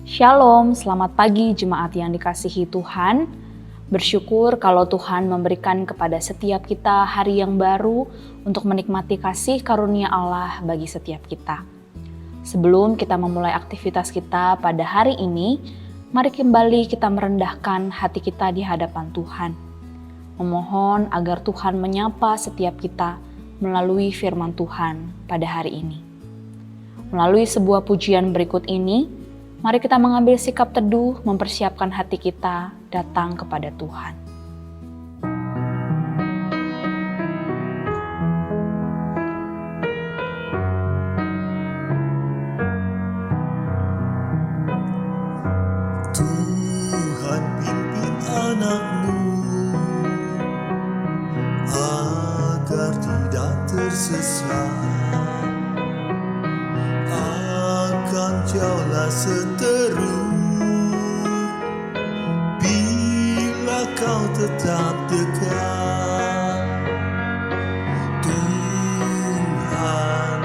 Shalom, selamat pagi jemaat yang dikasihi Tuhan. Bersyukur kalau Tuhan memberikan kepada setiap kita hari yang baru untuk menikmati kasih karunia Allah bagi setiap kita. Sebelum kita memulai aktivitas kita pada hari ini, mari kembali kita merendahkan hati kita di hadapan Tuhan. Memohon agar Tuhan menyapa setiap kita melalui firman Tuhan pada hari ini. Melalui sebuah pujian berikut ini, mari kita mengambil sikap teduh, mempersiapkan hati kita datang kepada Tuhan. Tuhan pimpin anakmu agar tidak tersesat. Akan jauhlah seteru bila kau tetap dekat. Tuhan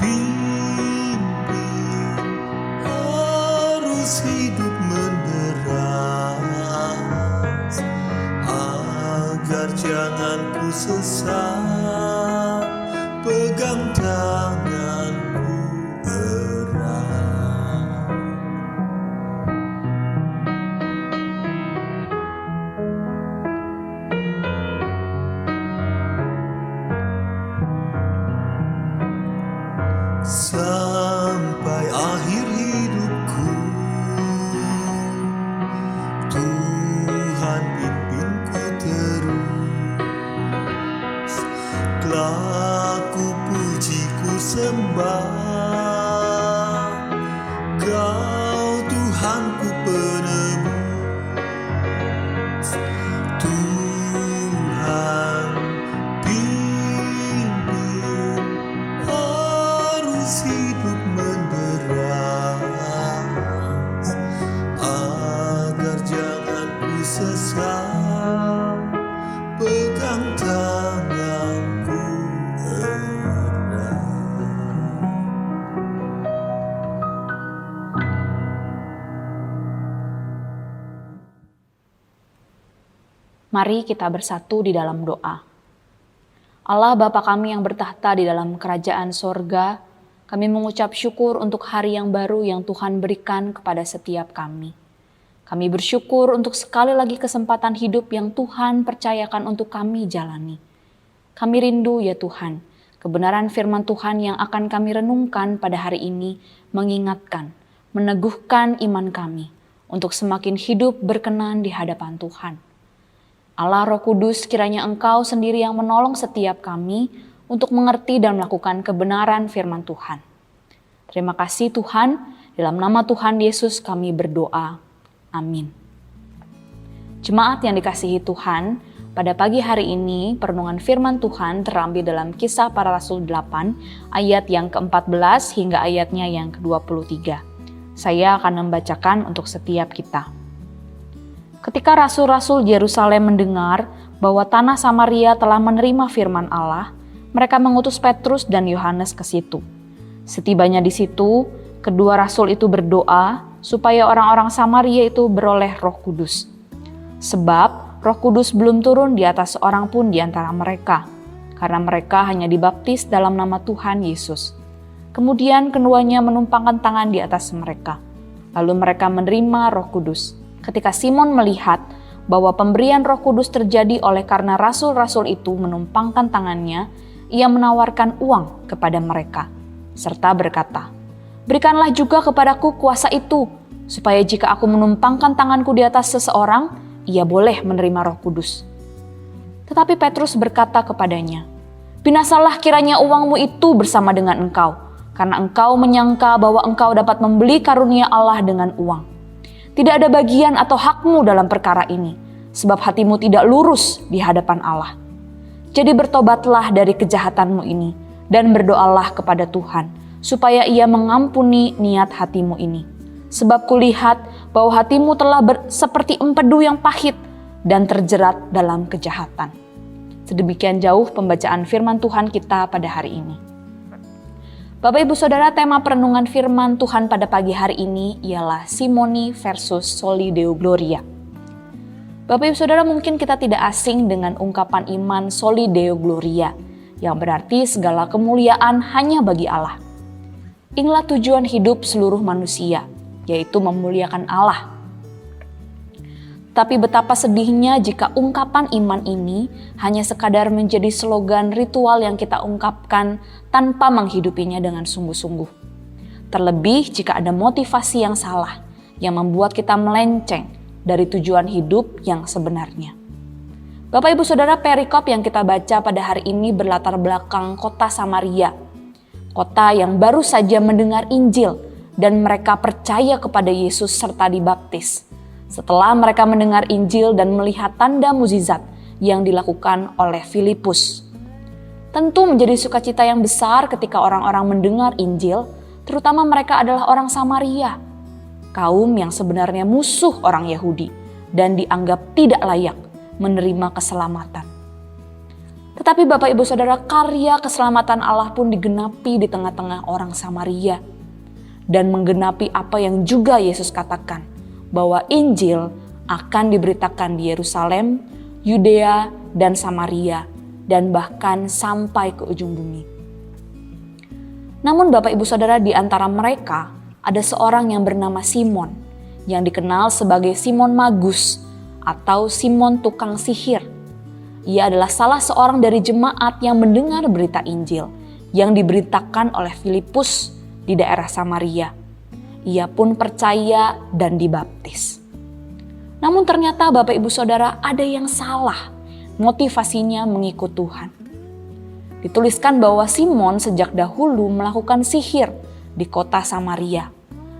pimpin arus hidup menderas agar jangan ku sesat. Pegang tanganku erat. Sampai akhir hidupku, Tuhan pimpinku terus. Telah ku puji ku sembah Kau Tuhanku penebus. Tuhan pimpin arus hidup menderas agar jangan ku sesat. Pegang tanganku erat. Mari kita bersatu di dalam doa. Allah Bapa kami yang bertahta di dalam kerajaan sorga, kami mengucap syukur untuk hari yang baru yang Tuhan berikan kepada setiap kami. Kami bersyukur untuk sekali lagi kesempatan hidup yang Tuhan percayakan untuk kami jalani. Kami rindu ya Tuhan, kebenaran firman Tuhan yang akan kami renungkan pada hari ini mengingatkan, meneguhkan iman kami untuk semakin hidup berkenan di hadapan Tuhan. Allah Roh Kudus, kiranya Engkau sendiri yang menolong setiap kami untuk mengerti dan melakukan kebenaran firman Tuhan. Terima kasih Tuhan, dalam nama Tuhan Yesus kami berdoa. Amin. Jemaat yang dikasihi Tuhan, pada pagi hari ini perenungan firman Tuhan terambil dalam Kisah Para Rasul 8 ayat yang ke-14 hingga ayatnya yang ke-23. Saya akan membacakan untuk setiap kita. Ketika rasul-rasul Yerusalem mendengar bahwa tanah Samaria telah menerima firman Allah, mereka mengutus Petrus dan Yohanes ke situ. Setibanya di situ, kedua rasul itu berdoa supaya orang-orang Samaria itu beroleh Roh Kudus. Sebab Roh Kudus belum turun di atas seorang pun di antara mereka, karena mereka hanya dibaptis dalam nama Tuhan Yesus. Kemudian keduanya menumpangkan tangan di atas mereka. Lalu mereka menerima Roh Kudus. Ketika Simon melihat bahwa pemberian Roh Kudus terjadi oleh karena rasul-rasul itu menumpangkan tangannya, ia menawarkan uang kepada mereka, serta berkata, "Berikanlah juga kepadaku kuasa itu, supaya jika aku menumpangkan tanganku di atas seseorang, ia boleh menerima Roh Kudus." Tetapi Petrus berkata kepadanya, "Binasalah kiranya uangmu itu bersama dengan engkau, karena engkau menyangka bahwa engkau dapat membeli karunia Allah dengan uang. Tidak ada bagian atau hakmu dalam perkara ini, sebab hatimu tidak lurus di hadapan Allah. Jadi bertobatlah dari kejahatanmu ini, dan berdoalah kepada Tuhan, supaya Ia mengampuni niat hatimu ini. Sebab kulihat bahwa hatimu telah seperti empedu yang pahit, dan terjerat dalam kejahatan." Sedemikian jauh pembacaan firman Tuhan kita pada hari ini. Bapak Ibu Saudara, tema perenungan firman Tuhan pada pagi hari ini ialah simoni versus soli deo gloria. Bapak Ibu Saudara, mungkin kita tidak asing dengan ungkapan iman soli deo gloria, yang berarti segala kemuliaan hanya bagi Allah. Inilah tujuan hidup seluruh manusia, yaitu memuliakan Allah. Tapi betapa sedihnya jika ungkapan iman ini hanya sekadar menjadi slogan ritual yang kita ungkapkan tanpa menghidupinya dengan sungguh-sungguh. Terlebih jika ada motivasi yang salah yang membuat kita melenceng dari tujuan hidup yang sebenarnya. Bapak Ibu Saudara, perikop yang kita baca pada hari ini berlatar belakang kota Samaria. Kota yang baru saja mendengar Injil dan mereka percaya kepada Yesus serta dibaptis. Setelah mereka mendengar Injil dan melihat tanda mukjizat yang dilakukan oleh Filipus. Tentu menjadi sukacita yang besar ketika orang-orang mendengar Injil, terutama mereka adalah orang Samaria, kaum yang sebenarnya musuh orang Yahudi dan dianggap tidak layak menerima keselamatan. Tetapi Bapak Ibu Saudara, karya keselamatan Allah pun digenapi di tengah-tengah orang Samaria dan menggenapi apa yang juga Yesus katakan, bahwa Injil akan diberitakan di Yerusalem, Yudea, dan Samaria, dan bahkan sampai ke ujung bumi. Namun Bapak Ibu Saudara, di antara mereka ada seorang yang bernama Simon, yang dikenal sebagai Simon Magus atau Simon tukang sihir. Ia adalah salah seorang dari jemaat yang mendengar berita Injil yang diberitakan oleh Filipus di daerah Samaria. Ia pun percaya dan dibaptis. Namun ternyata Bapak Ibu Saudara, ada yang salah motivasinya mengikut Tuhan. Dituliskan bahwa Simon sejak dahulu melakukan sihir di kota Samaria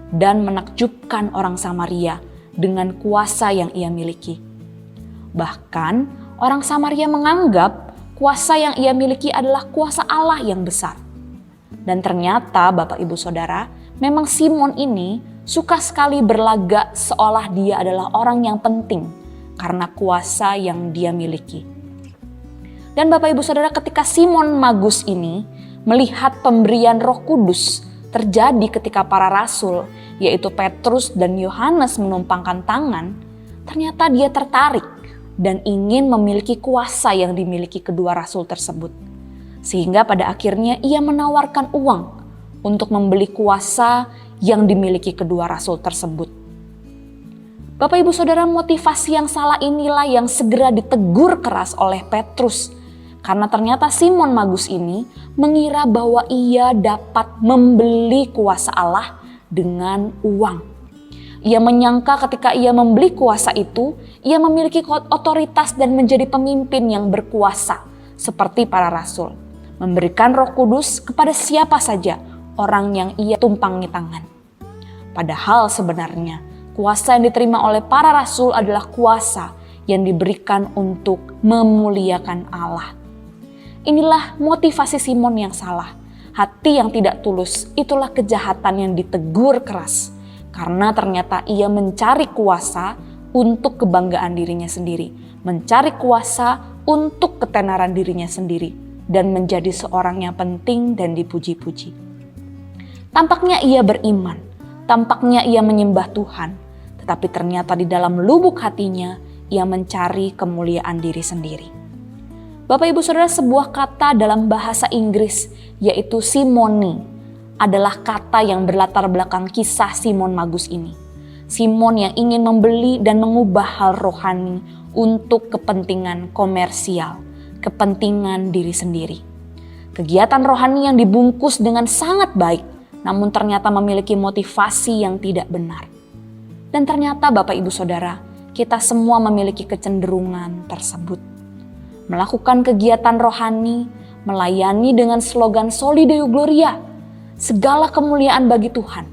dan menakjubkan orang Samaria dengan kuasa yang ia miliki. Bahkan orang Samaria menganggap kuasa yang ia miliki adalah kuasa Allah yang besar. Dan ternyata Bapak Ibu Saudara, memang Simon ini suka sekali berlagak seolah dia adalah orang yang penting karena kuasa yang dia miliki. Dan Bapak Ibu Saudara, ketika Simon Magus ini melihat pemberian Roh Kudus terjadi ketika para rasul, yaitu Petrus dan Yohanes menumpangkan tangan, ternyata dia tertarik dan ingin memiliki kuasa yang dimiliki kedua rasul tersebut. Sehingga pada akhirnya ia menawarkan uang untuk membeli kuasa yang dimiliki kedua rasul tersebut. Bapak Ibu Saudara, motivasi yang salah inilah yang segera ditegur keras oleh Petrus. Karena ternyata Simon Magus ini mengira bahwa ia dapat membeli kuasa Allah dengan uang. Ia menyangka ketika ia membeli kuasa itu, ia memiliki otoritas dan menjadi pemimpin yang berkuasa seperti para rasul. Memberikan Roh Kudus kepada siapa saja orang yang ia tumpangi tangan. Padahal sebenarnya kuasa yang diterima oleh para rasul adalah kuasa yang diberikan untuk memuliakan Allah. Inilah motivasi Simon yang salah. Hati yang tidak tulus, itulah kejahatan yang ditegur keras. Karena ternyata ia mencari kuasa untuk kebanggaan dirinya sendiri. Mencari kuasa untuk ketenaran dirinya sendiri. Dan menjadi seorang yang penting dan dipuji-puji. Tampaknya ia beriman, tampaknya ia menyembah Tuhan, tetapi ternyata di dalam lubuk hatinya ia mencari kemuliaan diri sendiri. Bapak Ibu Saudara, sebuah kata dalam bahasa Inggris yaitu simony adalah kata yang berlatar belakang kisah Simon Magus ini. Simon yang ingin membeli dan mengubah hal rohani untuk kepentingan komersial, kepentingan diri sendiri. Kegiatan rohani yang dibungkus dengan sangat baik, namun ternyata memiliki motivasi yang tidak benar. Dan ternyata Bapak Ibu Saudara, kita semua memiliki kecenderungan tersebut. Melakukan kegiatan rohani, melayani dengan slogan Soli Deo Gloria, segala kemuliaan bagi Tuhan.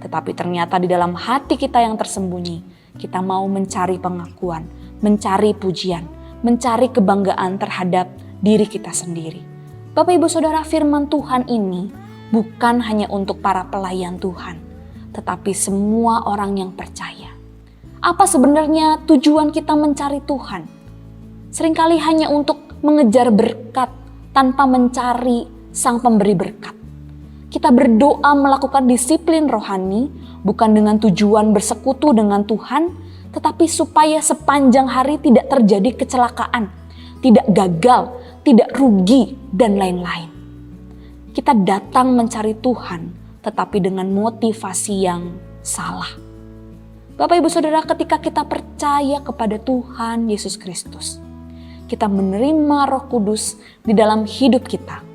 Tetapi ternyata di dalam hati kita yang tersembunyi, kita mau mencari pengakuan, mencari pujian, mencari kebanggaan terhadap diri kita sendiri. Bapak Ibu Saudara, firman Tuhan ini bukan hanya untuk para pelayan Tuhan, tetapi semua orang yang percaya. Apa sebenarnya tujuan kita mencari Tuhan? Seringkali hanya untuk mengejar berkat tanpa mencari Sang Pemberi berkat. Kita berdoa melakukan disiplin rohani bukan dengan tujuan bersekutu dengan Tuhan, tetapi supaya sepanjang hari tidak terjadi kecelakaan, tidak gagal, tidak rugi, dan lain-lain. Kita datang mencari Tuhan, tetapi dengan motivasi yang salah. Bapak Ibu Saudara, ketika kita percaya kepada Tuhan Yesus Kristus, kita menerima Roh Kudus di dalam hidup kita.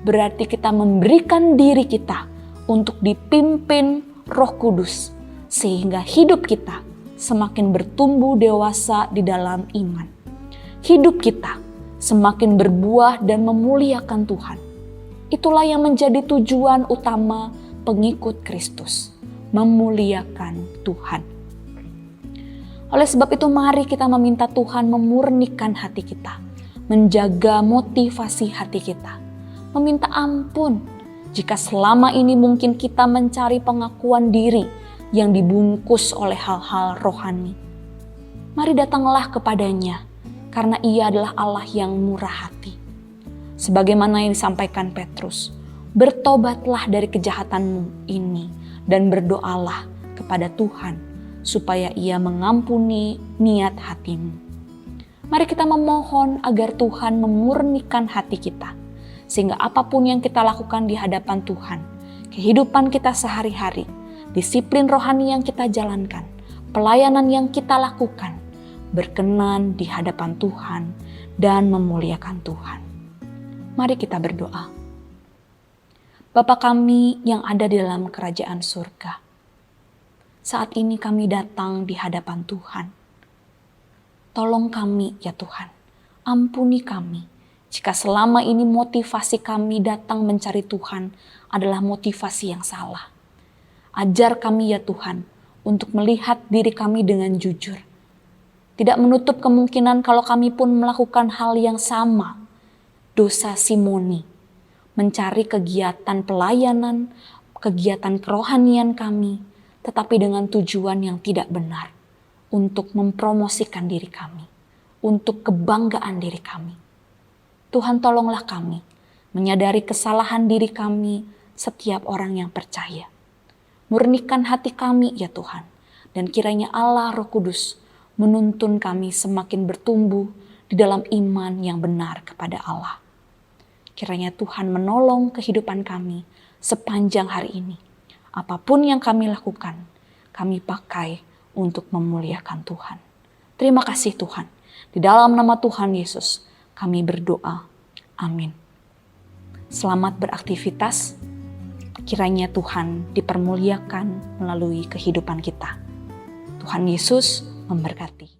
Berarti kita memberikan diri kita untuk dipimpin Roh Kudus, sehingga hidup kita semakin bertumbuh dewasa di dalam iman. Hidup kita semakin berbuah dan memuliakan Tuhan. Itulah yang menjadi tujuan utama pengikut Kristus, memuliakan Tuhan. Oleh sebab itu mari kita meminta Tuhan memurnikan hati kita, menjaga motivasi hati kita, meminta ampun jika selama ini mungkin kita mencari pengakuan diri yang dibungkus oleh hal-hal rohani. Mari datanglah kepadanya, karena Ia adalah Allah yang murah hati. Sebagaimana yang disampaikan Petrus, bertobatlah dari kejahatanmu ini dan berdoalah kepada Tuhan supaya Ia mengampuni niat hatimu. Mari kita memohon agar Tuhan memurnikan hati kita, sehingga apapun yang kita lakukan di hadapan Tuhan, kehidupan kita sehari-hari, disiplin rohani yang kita jalankan, pelayanan yang kita lakukan, berkenan di hadapan Tuhan dan memuliakan Tuhan. Mari kita berdoa. Bapa kami yang ada di dalam kerajaan surga, saat ini kami datang di hadapan Tuhan. Tolong kami ya Tuhan, ampuni kami jika selama ini motivasi kami datang mencari Tuhan adalah motivasi yang salah. Ajar kami ya Tuhan untuk melihat diri kami dengan jujur. Tidak menutup kemungkinan kalau kami pun melakukan hal yang sama, dosa simoni, mencari kegiatan pelayanan, kegiatan kerohanian kami, tetapi dengan tujuan yang tidak benar, untuk mempromosikan diri kami, untuk kebanggaan diri kami. Tuhan tolonglah kami, menyadari kesalahan diri kami setiap orang yang percaya. Murnikan hati kami ya Tuhan, dan kiranya Allah Roh Kudus menuntun kami semakin bertumbuh di dalam iman yang benar kepada Allah. Kiranya Tuhan menolong kehidupan kami sepanjang hari ini. Apapun yang kami lakukan, kami pakai untuk memuliakan Tuhan. Terima kasih Tuhan. Di dalam nama Tuhan Yesus, kami berdoa. Amin. Selamat beraktivitas. Kiranya Tuhan dipermuliakan melalui kehidupan kita. Tuhan Yesus memberkati.